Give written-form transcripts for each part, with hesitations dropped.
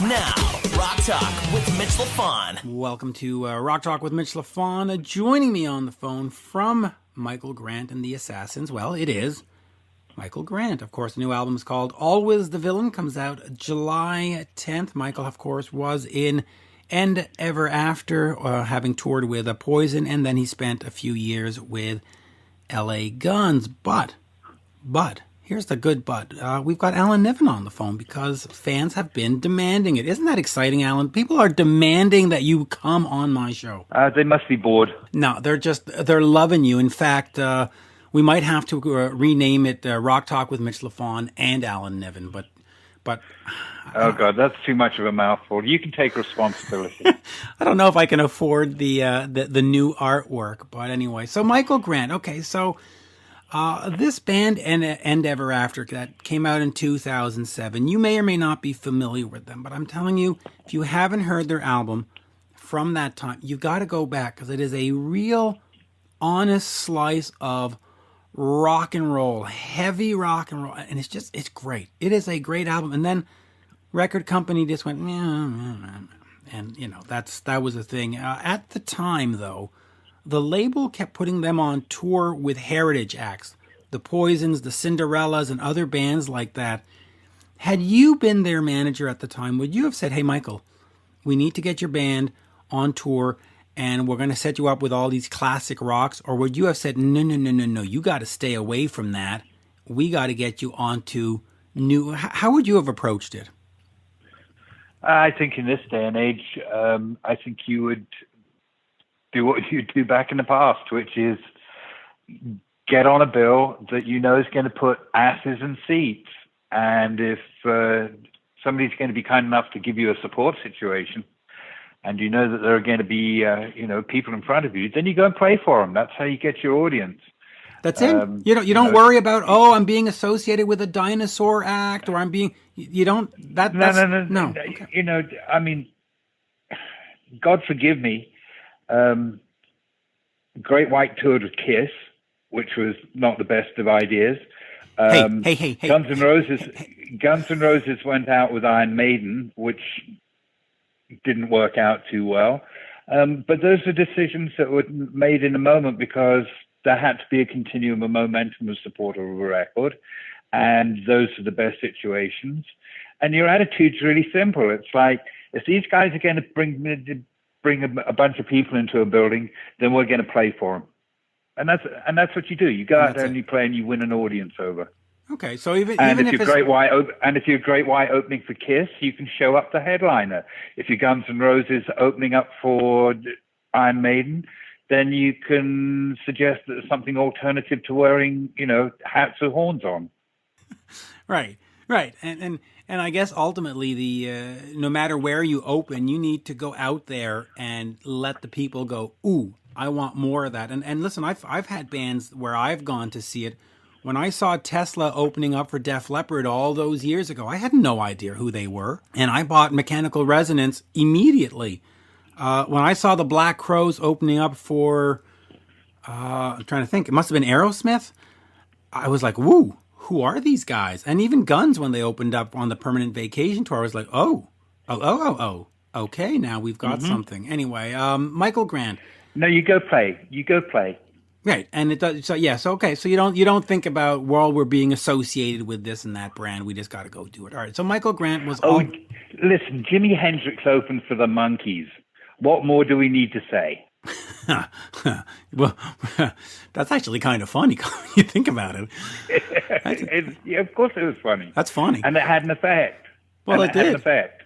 Now, Rock Talk with Mitch Lafon. Welcome to Rock Talk with Mitch Lafon. Joining me on the phone from Michael Grant and the Assassins, well, it is Michael Grant. Of course, the new album is called Always the Villain, comes out July 10th. Michael, of course, was in Endeverafter, having toured with Poison, and then he spent a few years with LA Guns. But, here's the good but. We've got Alan Niven on the phone because fans have been demanding it. Isn't that exciting, Alan? People are demanding that you come on my show. They must be bored. No, they're loving you. In fact, we might have to rename it Rock Talk with Mitch Lafon and Alan Niven, but oh God, that's too much of a mouthful. You can take responsibility. I don't know if I can afford the new artwork, but anyway. So Michael Grant. Okay, so this band Endeverafter that came out in 2007. You may or may not be familiar with them, but I'm telling you, if you haven't heard their album from that time, you got to go back because it is a real, honest slice of rock and roll, heavy rock and roll, and it's great. It is a great album. And then record company just went, and that was the thing. At the time, though, the label kept putting them on tour with heritage acts, the Poisons, the Cinderellas, and other bands like that. Had you been their manager at the time, would you have said, "Hey, Michael, we need to get your band on tour, and we're going to set you up with all these classic rocks"? Or would you have said, no, you got to stay away from that. We got to get you onto new. How would you have approached it? I think in this day and age, I think you would do what you do back in the past, which is get on a bill that you know is going to put asses in seats. And if somebody's going to be kind enough to give you a support situation, and you know that there are going to be people in front of you, then you go and play for them. That's how you get your audience. That's it. You don't worry about, I'm being associated with a dinosaur act, or I'm being. You don't. No. Okay. I mean, God forgive me. Great White toured with Kiss, which was not the best of ideas. Hey. Guns N' Roses went out with Iron Maiden, which didn't work out too well. But those are decisions that were made in a moment because there had to be a continuum of momentum of support of a record. And those are the best situations. And your attitude's really simple. It's like, if these guys are going to bring a bunch of people into a building, then we're going to play for them. And that's what you do. You go out there and you play and you win an audience over. Okay, so if you're Great White opening for Kiss, you can show up the headliner. If you're Guns N' Roses opening up for Iron Maiden, then you can suggest that there's something alternative to wearing, hats or horns on. Right. And I guess ultimately no matter where you open, you need to go out there and let the people go, ooh, I want more of that. And listen, I've had bands where I've gone to see it. When I saw Tesla opening up for Def Leppard all those years ago, I had no idea who they were. And I bought Mechanical Resonance immediately. When I saw the Black Crowes opening up for, I'm trying to think, it must have been Aerosmith. I was like, woo, who are these guys? And even Guns, when they opened up on the Permanent Vacation tour, I was like, oh, okay, now we've got something. Anyway, Michael Grant. No, you go play. Right, and it does. So yes, okay. So you don't think about, well, we're being associated with this and that brand. We just got to go do it. All right. So Michael Grant was. Listen, Jimi Hendrix opened for the Monkees. What more do we need to say? Well, that's actually kind of funny when you think about it. Yeah, of course it was funny. That's funny, and it had an effect. Well, it did. Had an effect.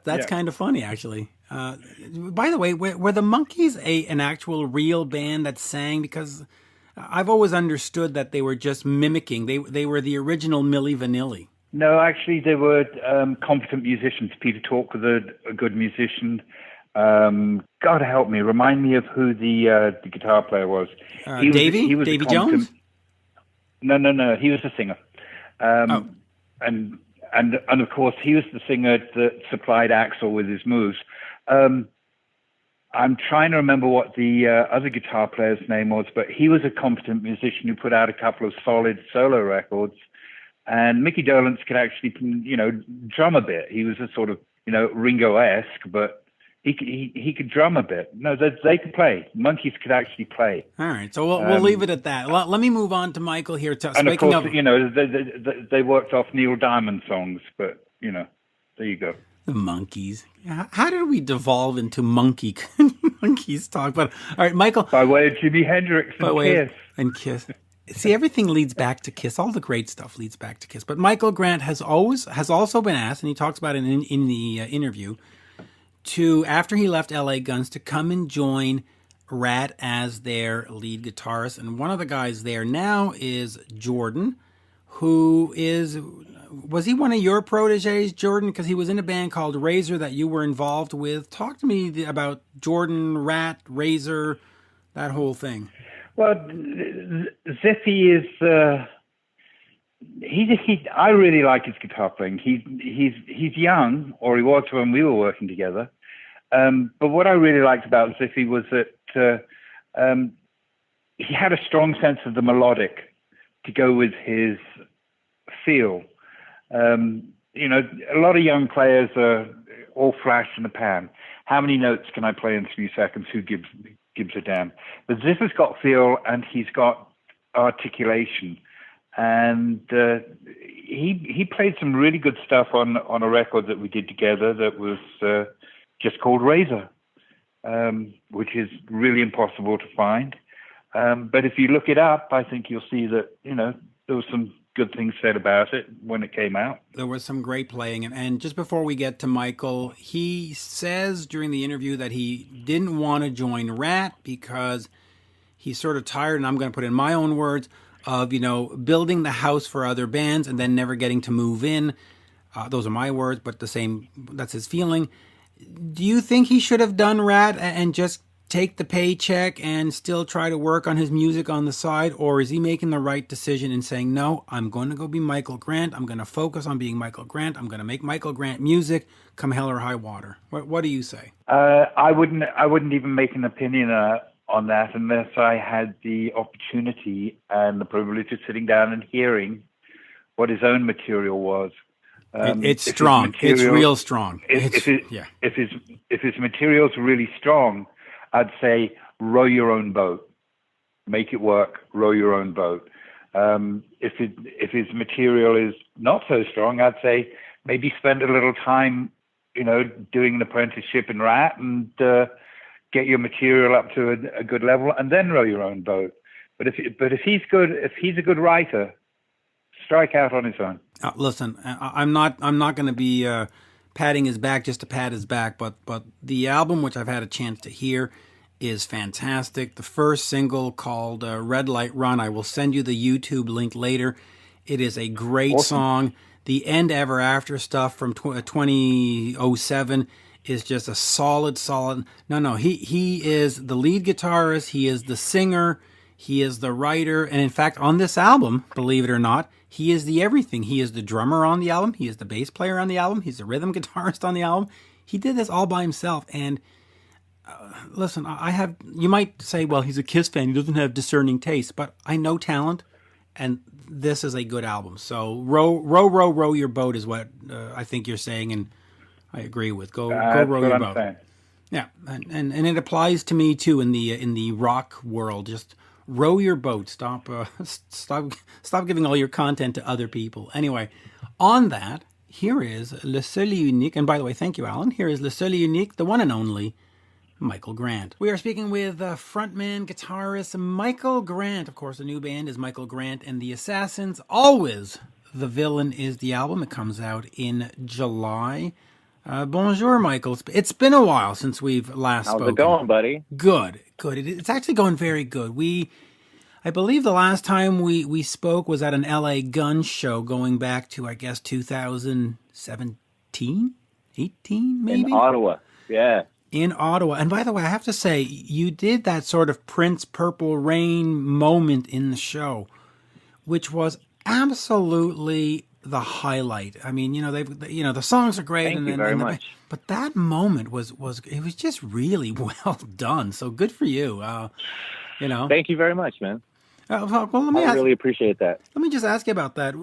That's kind of funny, actually. By the way, were the Monkees an actual real band that sang? Because I've always understood that they were just mimicking. They were the original Milli Vanilli. No, actually, they were competent musicians. Peter Tork was a good musician. God help me, remind me of who the guitar player was. Davy Jones? No, he was a singer. And of course, he was the singer that supplied Axl with his moves. I'm trying to remember what the other guitar player's name was, but he was a competent musician who put out a couple of solid solo records. And Mickey Dolenz could actually, drum a bit. He was a sort of Ringo-esque, but he could drum a bit. No, they could play. Monkeys could actually play. All right, so we'll leave it at that. Let me move on to Michael here. And of course, they worked off Neil Diamond songs, but there you go. The Monkeys. How did we devolve into monkeys talk? But all right, Michael. By way of Jimi Hendrix and Kiss. See, everything leads back to Kiss. All the great stuff leads back to Kiss. But Michael Grant has also been asked, and he talks about it in the interview, to, after he left LA Guns, to come and join RATT as their lead guitarist. And one of the guys there now is Jordan, who was he one of your proteges, Jordan? Because he was in a band called Razor that you were involved with. Talk to me about Jordan, RATT, Razor, that whole thing. Well, Zippy is I really like his guitar playing. He's young, or he was when we were working together. But what I really liked about Zippy was that he had a strong sense of the melodic to go with his feel. A lot of young players are all flash in the pan. How many notes can I play in 3 seconds? Who gives a damn? But Zippy's got feel, and he's got articulation. And he played some really good stuff on a record that we did together that was just called Razor, which is really impossible to find. But if you look it up, I think you'll see that, there was some good things said about it when it came out. There was some great playing. And just before we get to Michael, he says during the interview that he didn't want to join RATT because he's sort of tired, and I'm going to put in my own words, of, building the house for other bands and then never getting to move in. Those are my words, but that's his feeling. Do you think he should have done RATT and just take the paycheck and still try to work on his music on the side? Or is he making the right decision in saying, no, I'm going to go be Michael Grant. I'm going to focus on being Michael Grant. I'm going to make Michael Grant music come hell or high water. What do you say? I wouldn't even make an opinion on that unless I had the opportunity and the privilege of sitting down and hearing what his own material was. It's strong. It's real strong. If his material's really strong, I'd say row your own boat, make it work, row your own boat. If his material is not so strong, I'd say maybe spend a little time, doing an apprenticeship in RATT and get your material up to a good level, and then row your own boat. But if he's a good writer, strike out on his own. Listen, I'm not going to be patting his back just to pat his back, but the album, which I've had a chance to hear, is fantastic. The first single, called Red Light Run, I will send you the YouTube link later. It is a great song. The Endeverafter stuff from 2007 is just a solid. No, he is the lead guitarist, he is the singer, he is the writer, and in fact, on this album, believe it or not, he is the everything. He is the drummer on the album, he is the bass player on the album, he's the rhythm guitarist on the album. He did this all by himself, and listen, you might say, well, he's a Kiss fan, he doesn't have discerning taste, but I know talent, and this is a good album. So row your boat is what I think you're saying, and I agree with. Go row your boat. Saying. Yeah, and it applies to me too in the rock world. Just row your boat. Stop giving all your content to other people. Anyway, on that, here is Le Seul et Unique. And by the way, thank you, Alan. Here is Le Seul et Unique, the one and only Michael Grant. We are speaking with frontman, guitarist Michael Grant. Of course, the new band is Michael Grant and the Assassins. Always the Villain is the album. It comes out in July. Bonjour, Michael. It's been a while since we've last spoken. How's it going, buddy? Good. It's actually going very good. I believe the last time we spoke was at an LA Gun show going back to, I guess, 2017, 18, maybe? In Ottawa, yeah. In Ottawa. And by the way, I have to say, you did that sort of Prince Purple Rain moment in the show, which was absolutely the highlight. I mean, the songs are great. Thank you very much. But that moment was just really well done. So good for you. Thank you very much, man. Well, I really appreciate that. let me just ask you about that.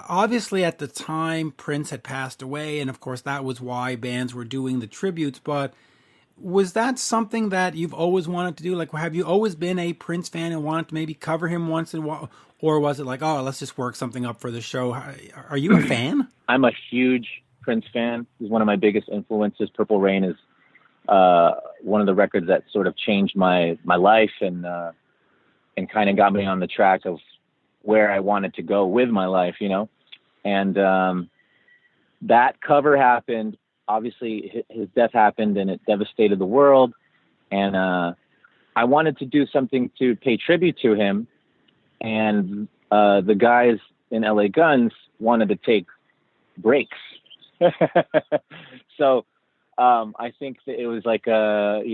Obviously, at the time, Prince had passed away, and of course, that was why bands were doing the tributes. But was that something that you've always wanted to do? Like, have you always been a Prince fan and wanted to maybe cover him once in a while? Or was it like, oh, let's just work something up for the show? Are you a fan? I'm a huge Prince fan. He's one of my biggest influences. Purple Rain is one of the records that sort of changed my life and kind of got me on the track of where I wanted to go with my life, you know. And that cover happened. Obviously, his death happened, and it devastated the world. And I wanted to do something to pay tribute to him. And the guys in LA Guns wanted to take breaks. So I think that it was like it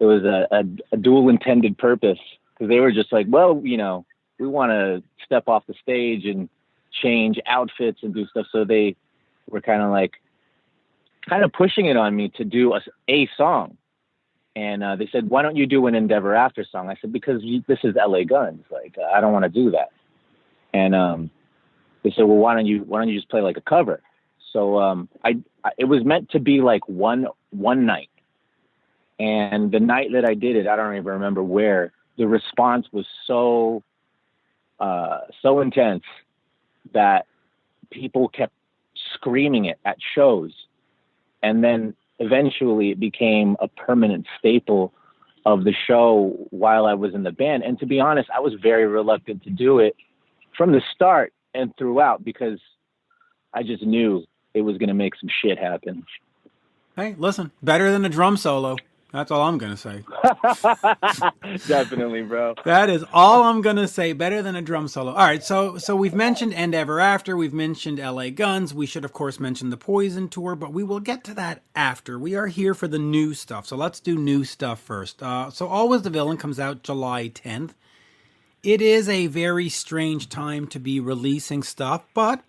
was a dual intended purpose, because they were just like, well, you know, we want to step off the stage and change outfits and do stuff. So they were kind of pushing it on me to do a song. And they said, why don't you do an Endeverafter song? I said, because this is LA Guns. Like, I don't want to do that. And they said, well, why don't you just play like a cover? So it was meant to be like one night. And the night that I did it, I don't even remember where, the response was so intense that people kept screaming it at shows. And then eventually it became a permanent staple of the show while I was in the band. And to be honest, I was very reluctant to do it from the start and throughout, because I just knew it was going to make some shit happen. Hey, listen, better than a drum solo. That's all I'm going to say. Definitely, bro. That is all I'm going to say. Better than a drum solo. All right, so we've mentioned Endeverafter. We've mentioned LA Guns. We should, of course, mention the Poison Tour, but we will get to that after. We are here for the new stuff, so let's do new stuff first. So Always the Villain comes out July 10th. It is a very strange time to be releasing stuff, but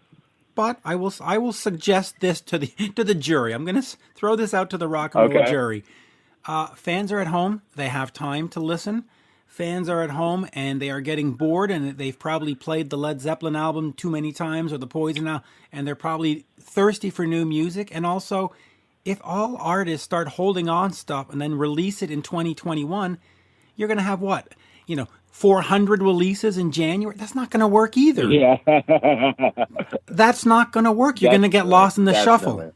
I will suggest this to the jury. I'm going to throw this out to the rock and roll jury. Fans are at home. They have time to listen. Fans are at home and they are getting bored, and they've probably played the Led Zeppelin album too many times, or the Poison now, and they're probably thirsty for new music. And also, if all artists start holding on stuff and then release it in 2021, you're going to have what? 400 releases in January? That's not going to work either. Yeah. That's not going to work. You're going to get lost in the Definitely. shuffle.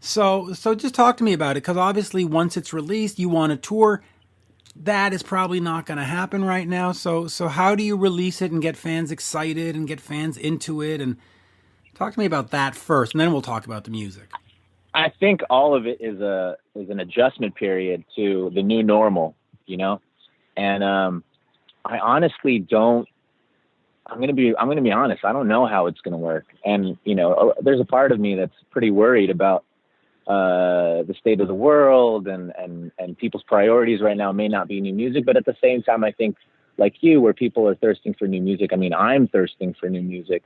So just talk to me about it, because obviously once it's released, you want to tour. That is probably not going to happen right now. So how do you release it and get fans excited and get fans into it? And talk to me about that first, and then we'll talk about the music. I think all of it is an adjustment period to the new normal, and I honestly don't. I'm gonna be honest. I don't know how it's gonna work, and there's a part of me that's pretty worried about the state of the world and people's priorities right now may not be new music, but at the same time, I think like you, where people are thirsting for new music. I mean, I'm thirsting for new music.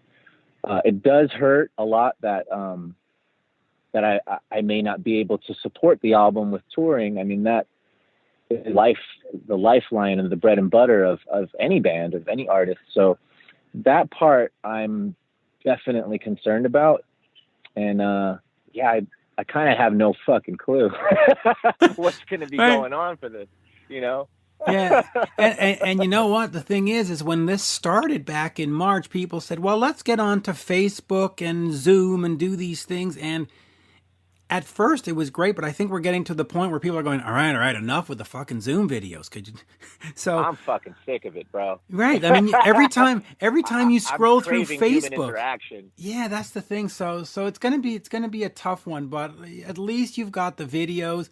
It does hurt a lot that I may not be able to support the album with touring. I mean, that the lifeline and the bread and butter of any band, of any artist. So that part I'm definitely concerned about. And I kind of have no fucking clue what's going to be going on for this, Yeah. And you know what? The thing is when this started back in March, people said, well, let's get on to Facebook and Zoom and do these things. And at first it was great, but I think we're getting to the point where people are going, all right, enough with the fucking Zoom videos. Could you? So I'm fucking sick of it, bro. Right. I mean, every time you scroll through Facebook, human interaction. Yeah, that's the thing. So it's gonna be a tough one, but at least you've got the videos.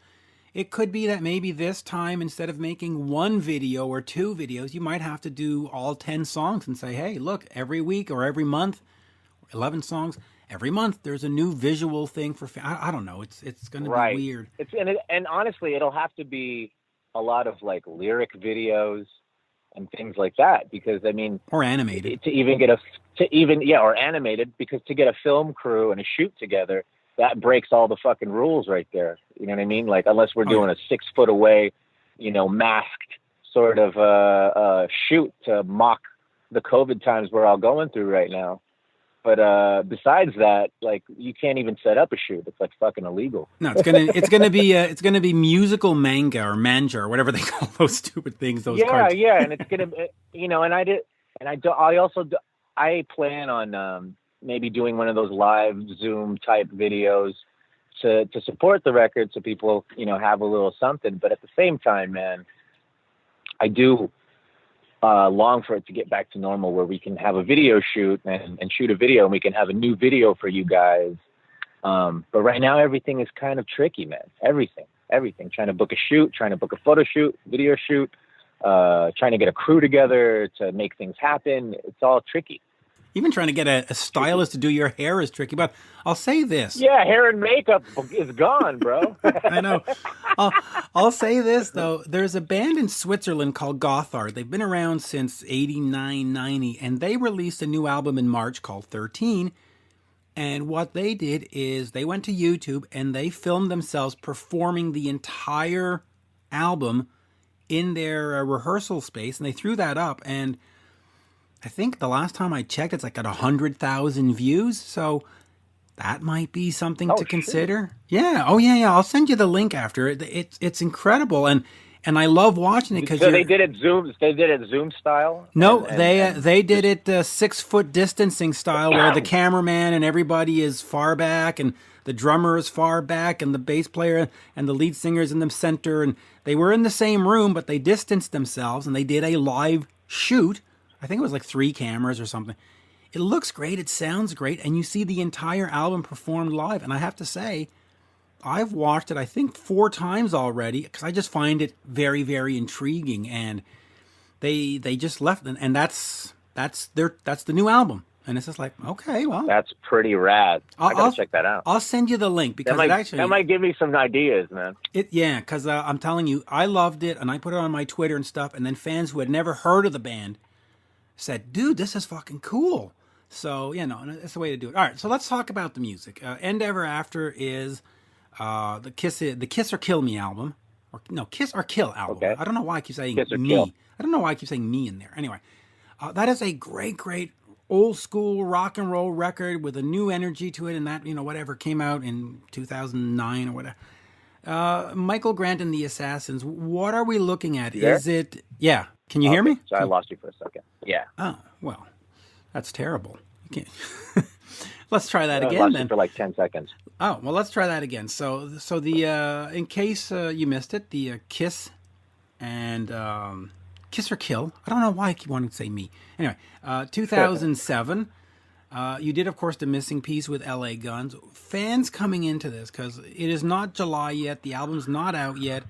It could be that maybe this time, instead of making one video or two videos, you might have to do all 10 songs and say, hey, look, every week or every month, 11 songs. Every month there's a new visual thing for I don't know. It's going to be weird. And honestly, it'll have to be a lot of like lyric videos and things like that, because I mean, or animated or animated, because to get a film crew and a shoot together, that breaks all the fucking rules right there. You know what I mean? Like, unless we're doing a 6 foot away, masked sort of shoot to mock the COVID times we're all going through right now. But besides that, like, you can't even set up a shoot. It's like fucking illegal. No, it's gonna be musical manga or manja or whatever they call those stupid things. Those cards. Yeah, and it's gonna, I plan on maybe doing one of those live Zoom type videos to support the record, so people have a little something. But at the same time, man, I do long for it to get back to normal, where we can have a video shoot and shoot a video, and we can have a new video for you guys. But right now, everything is kind of tricky, man. Everything. Trying to book a shoot, trying to book a photo shoot, video shoot, trying to get a crew together to make things happen. It's all tricky. Even trying to get a stylist to do your hair is tricky. But I'll say this. Yeah, hair and makeup is gone, bro. I know. I'll say this, though. There's a band in Switzerland called Gothard. They've been around since 89, 90, and they released a new album in March called 13. And what they did is they went to YouTube and they filmed themselves performing the entire album in their rehearsal space, and they threw that up. And I think the last time I checked, it's like at 100,000 views. So that might be something to consider. Shit. Yeah. Oh yeah. I'll send you the link after. It's incredible, and I love watching it because they did it Zoom. They did it Zoom style. No, they did it 6-foot distancing style, where the cameraman and everybody is far back, and the drummer is far back, and the bass player and the lead singer is in the center, and they were in the same room, but they distanced themselves, and they did a live shoot. I think it was like 3 cameras or something. It looks great. It sounds great. And you see the entire album performed live. And I have to say, I've watched it, I think, 4 times already, because I just find it very, very intriguing. And they just left, and that's the new album. And it's just like, okay, well, that's pretty rad. I gotta check that out. I'll send you the link, because that might give me some ideas, man. Because I'm telling you, I loved it, and I put it on my Twitter and stuff. And then fans who had never heard of the band said, dude, this is fucking cool. So, that's the way to do it. All right, so let's talk about the music. Endeverafter is the Kiss or Kill Me album. Kiss or Kill album. Okay. I don't know why I keep saying me. Kill. I don't know why I keep saying me in there. Anyway, that is a great, great old school rock and roll record with a new energy to it, and that, whatever came out in 2009 or whatever. Michael Grant and the Assassins, what are we looking at? Is it... Yeah. Can you hear me? So I lost you for a second. Yeah. Oh, well, that's terrible. You can't... Let's try that again. I lost then. You for like 10 seconds. Oh, well, let's try that again. So the in case you missed it, the Kiss and Kiss or Kill. I don't know why I keep wanting to say me. Anyway, 2007. You did, of course, The Missing Piece with LA Guns. Fans coming into this, because it is not July yet. The album's not out yet.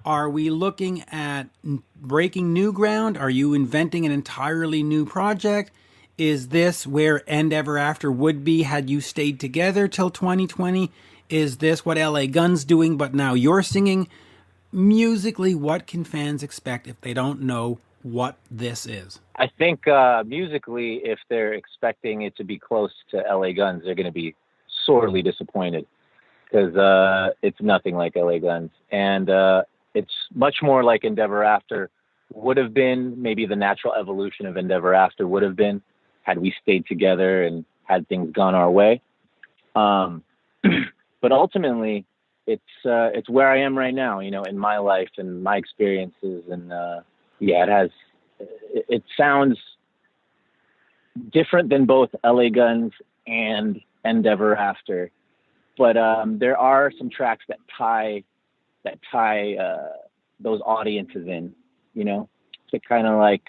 Are we looking at breaking new ground? Are you inventing an entirely new project? Is this where Endeverafter would be had you stayed together till 2020? Is this what LA Guns doing, but now you're singing? Musically, what can fans expect if they don't know what this is? I think musically, if they're expecting it to be close to LA Guns, they're going to be sorely disappointed, because it's nothing like LA Guns. And it's much more like Endeverafter would have been, maybe the natural evolution of Endeverafter would have been, had we stayed together and had things gone our way. But ultimately, it's where I am right now, in my life and my experiences. And it sounds different than both LA Guns and Endeverafter. But there are some tracks that tie those audiences in, to kind of like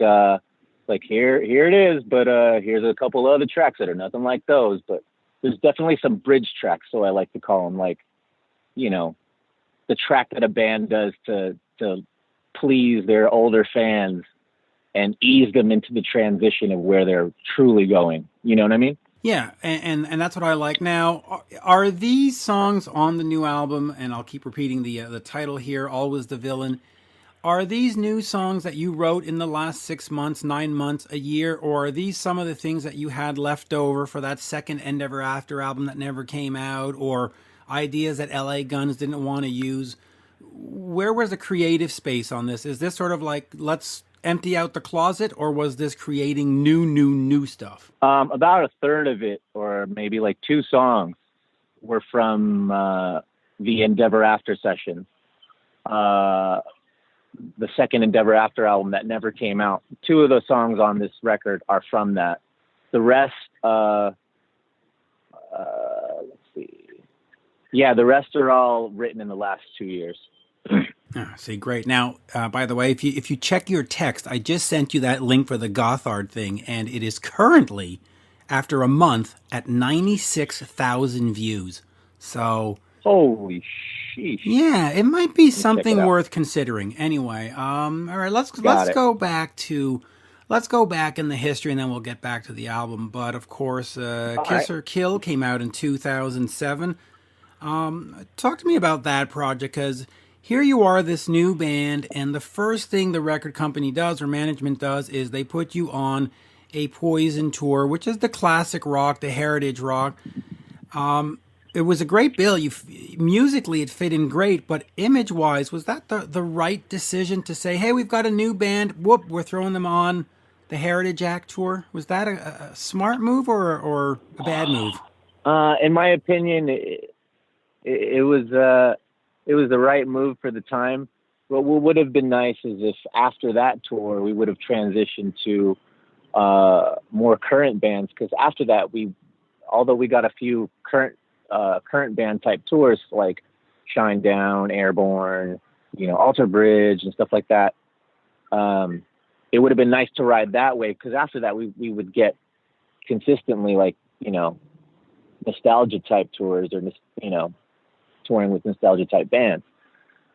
here it is, but here's a couple other tracks that are nothing like those, but there's definitely some bridge tracks, so I like to call them, like, the track that a band does to please their older fans and ease them into the transition of where they're truly going. You know what I mean? Yeah, and that's what I like. Now, are these songs on the new album, and I'll keep repeating the title here, Always the Villain, are these new songs that you wrote in the last 6 months, 9 months, a year, or are these some of the things that you had left over for that second Endeverafter album that never came out, or ideas that LA Guns didn't want to use? where was the creative space on this? Is this sort of like, let's empty out the closet, or was this creating new stuff? About a third of it, or maybe like 2 songs, were from the Endeverafter session. The second Endeverafter album that never came out. 2 of the songs on this record are from that. The rest, let's see. Yeah, the rest are all written in the last 2 years. See, great. Now, by the way, if you check your text, I just sent you that link for the Gothard thing, and it is currently, after a month, at 96,000 views. So, holy sheesh! Yeah, it might be something worth considering. Anyway, all right, let's go back in the history, and then we'll get back to the album. But of course, Kiss or Kill came out in 2007. Talk to me about that project, because here you are, this new band, and the first thing the record company does, or management does, is they put you on a Poison tour, which is the classic rock, the heritage rock. It was a great bill. Musically, it fit in great, but image-wise, was that the right decision to say, hey, we've got a new band, whoop, we're throwing them on the Heritage Act tour? Was that a smart move or a bad move? In my opinion, it was the right move for the time. But what would have been nice is if after that tour, we would have transitioned to more current bands, because after that, although we got a few current band type tours like Shine Down, Airborne, Alter Bridge and stuff like that. It would have been nice to ride that way, because after that we would get consistently nostalgia type tours, or touring with nostalgia type bands.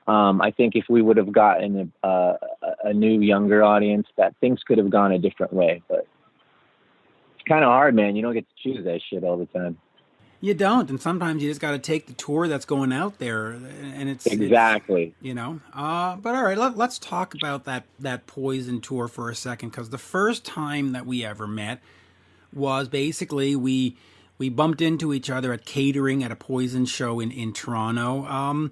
I think if we would have gotten a new younger audience, that things could have gone a different way. But it's kind of hard, man. You don't get to choose that shit all the time. You don't, and sometimes you just got to take the tour that's going out there, and it's exactly. But all right, let's talk about that Poison tour for a second, because the first time that we ever met was basically we bumped into each other at catering at a Poison show in Toronto.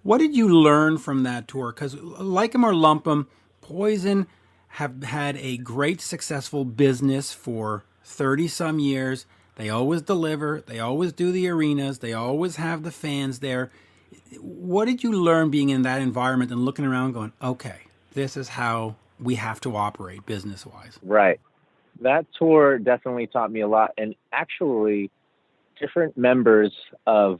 What did you learn from that tour? Because like 'em or lump 'em, Poison have had a great successful business for 30-some years. They always deliver. They always do the arenas. They always have the fans there. What did you learn being in that environment and looking around going, okay, this is how we have to operate business-wise? Right. That tour definitely taught me a lot. And actually, different members of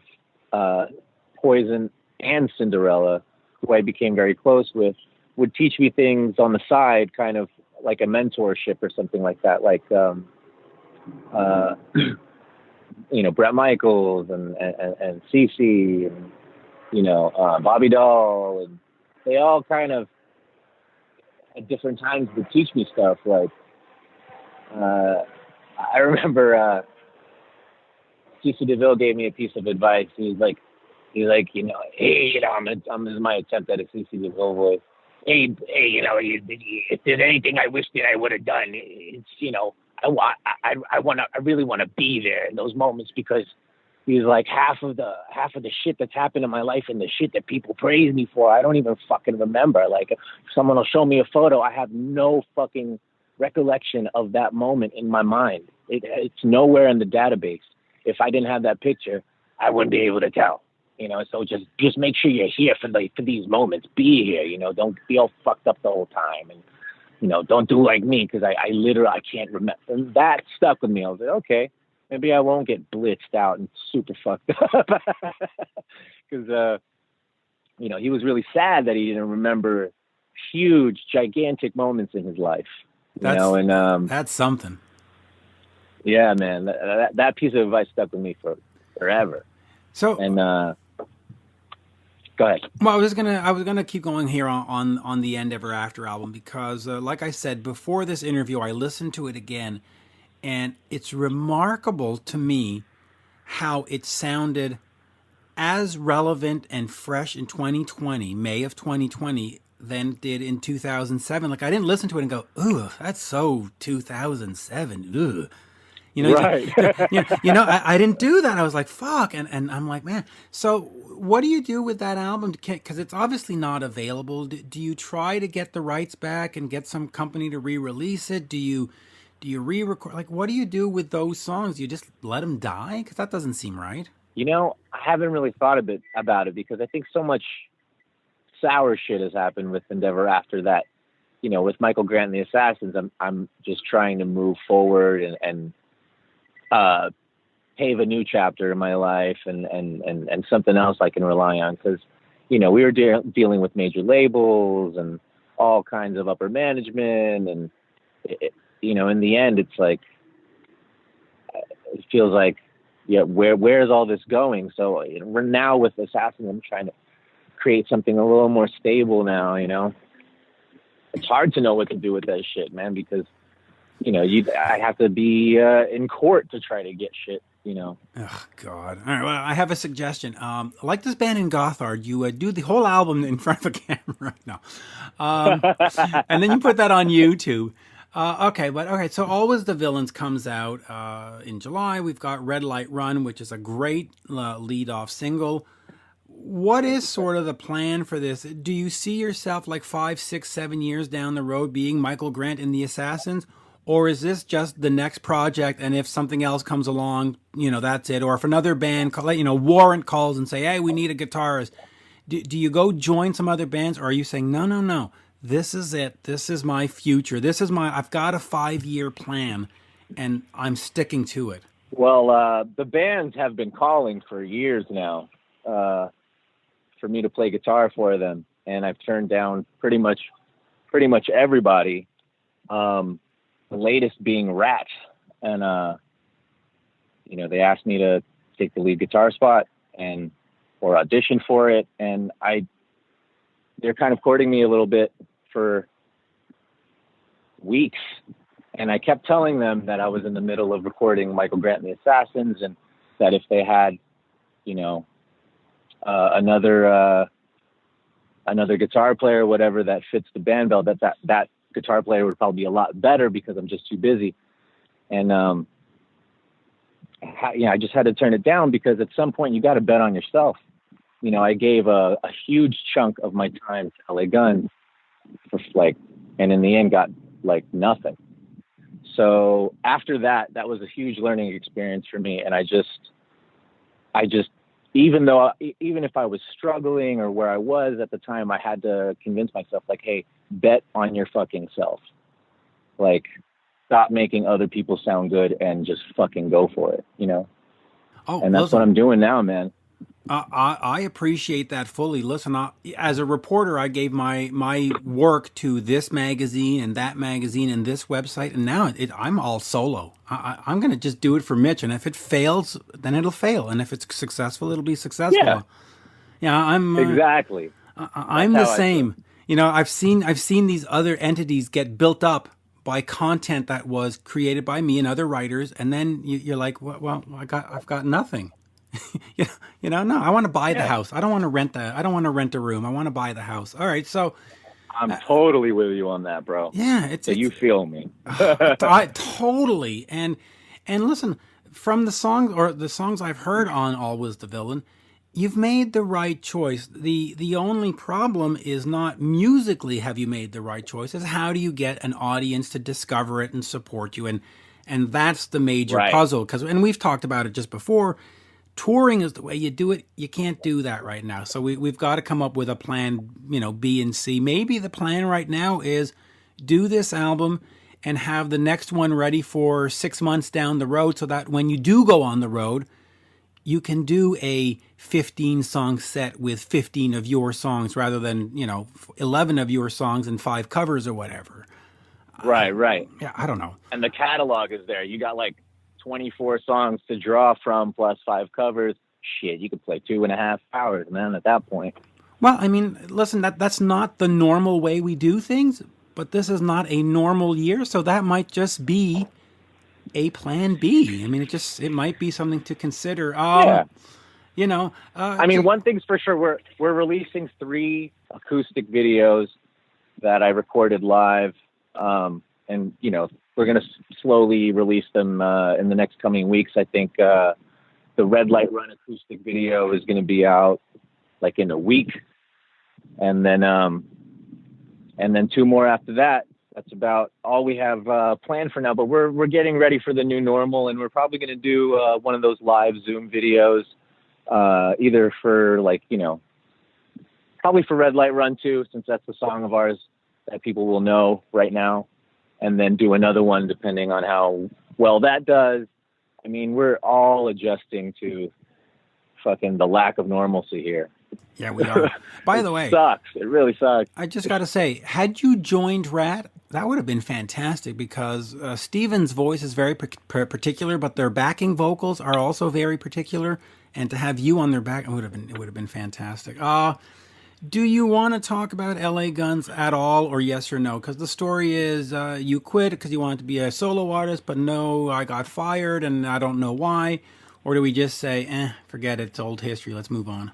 Poison and Cinderella, who I became very close with, would teach me things on the side, kind of like a mentorship or something like that. Like, Brett Michaels and Cece and, Bobby Dahl, and they all kind of at different times would teach me stuff. Like, I remember, Cece DeVille gave me a piece of advice. He's like, hey, this is my attempt at a Cece DeVille voice. Hey, if there's anything I wish that I would have done, it's, I really want to be there in those moments, because he's like, half of the shit that's happened in my life and the shit that people praise me for, I don't even fucking remember. Like, if someone will show me a photo, I have no fucking recollection of that moment in my mind. It's nowhere in the database. If I didn't have that picture, I wouldn't be able to tell. So just make sure you're here for these moments. Be here. Don't be all fucked up the whole time, and don't do like me, because I literally can't remember. And that stuck with me. I was like, okay, maybe I won't get blitzed out and super fucked up, because he was really sad that he didn't remember huge, gigantic moments in his life. That's something. Yeah, man, that piece of advice stuck with me forever. So, and go ahead. Well, I was gonna keep going here on the Endeverafter album, because, like I said before this interview, I listened to it again, and it's remarkable to me how it sounded as relevant and fresh in 2020, May of 2020, than it did in 2007. Like, I didn't listen to it and go, "Ooh, that's so 2007." Ugh. You know, Right. I didn't do that. I was like, fuck. And I'm like, man, so what do you do with that album? Because it's obviously not available. Do you try to get the rights back and get some company to re-release it? Do you re-record? Like, what do you do with those songs? Do you just let them die? Because that doesn't seem right. I haven't really thought about it because I think so much sour shit has happened with Endeverafter that, with Michael Grant and the Assassins, I'm just trying to move forward and pave a new chapter in my life and something else I can rely on. Because, we were dealing with major labels and all kinds of upper management. And, in the end, it's like, it feels like, yeah, where's all this going? So we're now with Assassin, I'm trying to create something a little more stable now, It's hard to know what to do with that shit, man, because, I have to be in court to try to get shit, Oh, God. All right, well, I have a suggestion. Like this band in Gothard, you do the whole album in front of a camera. No. And then you put that on YouTube. Okay, so Always the Villains comes out in July. We've got Red Light Run, which is a great lead-off single. What is sort of the plan for this? Do you see yourself like 5, 6, 7 years down the road being Michael Grant in the Assassins? Or is this just the next project, and if something else comes along, that's it? Or if another band, Warrant calls and say, hey, we need a guitarist. Do you go join some other bands, or are you saying, no, this is it. This is my future. I've got a 5-year plan, and I'm sticking to it. Well, the bands have been calling for years now for me to play guitar for them, and I've turned down pretty much everybody. The latest being RATT, and they asked me to take the lead guitar spot or audition for it, and they're kind of courting me a little bit for weeks, and I kept telling them that I was in the middle of recording Michael Grant and the Assassins, and that if they had, another guitar player, or whatever that fits the band bill, that guitar player would probably be a lot better because I'm just too busy. And I just had to turn it down because at some point you got to bet on yourself. I gave a huge chunk of my time to LA Guns for and in the end got nothing. So after that was a huge learning experience for me. And I just even if I was struggling or where I was at the time, I had to convince myself hey, bet on your fucking self. Stop making other people sound good and just fucking go for it, Oh, and that's what I'm doing now, man. I appreciate that fully. Listen, as a reporter, I gave my work to this magazine and that magazine and this website, and now I'm all solo. I'm going to just do it for Mitch, and if it fails, then it'll fail, and if it's successful, it'll be successful. Yeah, I'm exactly. I'm the same. I've seen these other entities get built up by content that was created by me and other writers, and then you're like, well, I've got nothing. No, I want to buy the house. I don't want to rent a room. I want to buy the house. All right, so I'm totally with you on that, bro. Yeah, you feel me. I totally. And listen, from the songs I've heard on Always the Villain, you've made the right choice. The only problem is not musically have you made the right choice, is how do you get an audience to discover it and support you, and that's the major puzzle. And we've talked about it just before. Touring is the way you do it. You can't do that right now. So we've got to come up with a plan, B and C. Maybe the plan right now is do this album and have the next one ready for 6 months down the road, so that when you do go on the road, you can do a 15-song set with 15 of your songs rather than, 11 of your songs and 5 covers or whatever. Right. Yeah, I don't know. And the catalog is there. You got 24 songs to draw from plus 5 covers. Shit, you could play 2.5 hours, man, at that point. Well, I mean, listen, that's not the normal way we do things, but this is not a normal year, so that might just be a plan B. I mean, it might be something to consider. Yeah. I mean, one thing's for sure, we're releasing 3 acoustic videos that I recorded live, and we're going to slowly release them in the next coming weeks. I think the Red Light Run acoustic video is going to be out like in a week, and then 2 more after that. That's about all we have planned for now. But we're getting ready for the new normal, and we're probably going to do one of those live Zoom videos, either for probably for Red Light Run 2, since that's the song of ours that people will know right now, and then do another one depending on how well that does. I mean, we're all adjusting to fucking the lack of normalcy here. Yeah, we are. By the way, sucks. It really sucks. I just got to say, had you joined RATT, that would have been fantastic, because Steven's voice is very particular, but their backing vocals are also very particular, and to have you on their back, it would have been fantastic. Do you want to talk about LA Guns at all, or yes or no? Because the story is you quit because you wanted to be a solo artist, but no, I got fired and I don't know why. Or do we just say, forget it, it's old history, let's move on?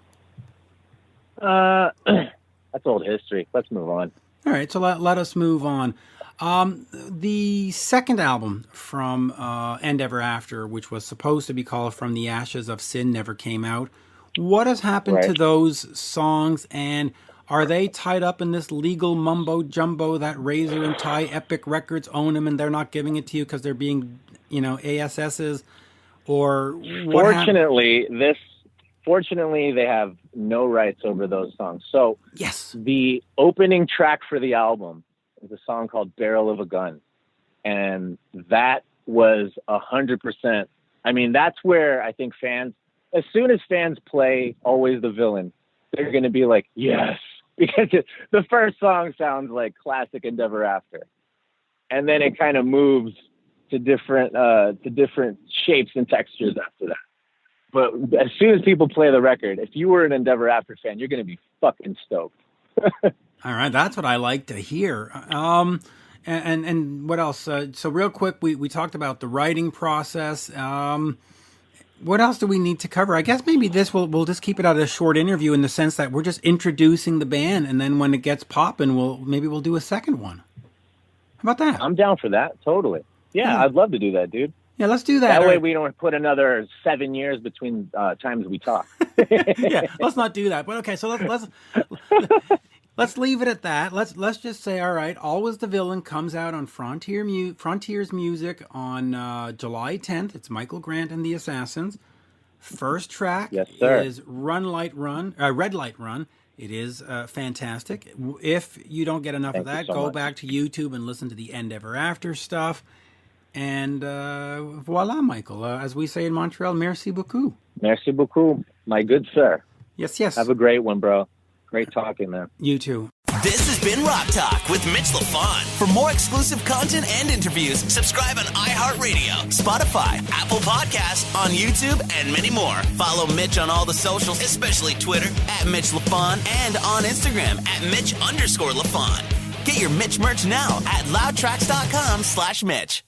That's old history. Let's move on. All right, so let us move on. The second album from Endeverafter, which was supposed to be called From the Ashes of Sin, never came out. What has happened to those songs, and are they tied up in this legal mumbo jumbo that Razor and Tie Epic Records own them and they're not giving it to you because they're being, ASS's? Or what Fortunately, they have no rights over those songs. So yes, the opening track for the album is a song called Barrel of a Gun. And that was 100%. I mean, that's where I think fans, as soon as fans play Always the Villain, they're going to be like, yes, because the first song sounds like classic Endeverafter. And then it kind of moves to different shapes and textures after that. But as soon as people play the record, if you were an Endeverafter fan, you're going to be fucking stoked. All right, that's what I like to hear. And what else? So real quick, we talked about the writing process. What else do we need to cover? I guess maybe we'll just keep it out of a short interview, in the sense that we're just introducing the band, and then when it gets popping, we'll do a second one. How about that? I'm down for that. Totally. Yeah, I'd love to do that, dude. Yeah, let's do that. That way we don't put another 7 years between times we talk. Yeah, let's not do that. But okay, so let's leave it at that. Let's just say, all right, Always the Villain comes out on Frontiers Music on July 10th. It's Michael Grant and the Assassins. First track is Red Light Run. It is fantastic. If you don't get enough of that, go back to YouTube and listen to the Endeverafter stuff. And voila, Michael. As we say in Montreal, merci beaucoup. Merci beaucoup, my good sir. Yes. Have a great one, bro. Great talking, man. You too. This has been Rock Talk with Mitch Lafon. For more exclusive content and interviews, subscribe on iHeartRadio, Spotify, Apple Podcasts, on YouTube, and many more. Follow Mitch on all the socials, especially Twitter, @Mitch Lafon, and on Instagram, @Mitch_Lafon. Get your Mitch merch now at loudtracks.com/Mitch.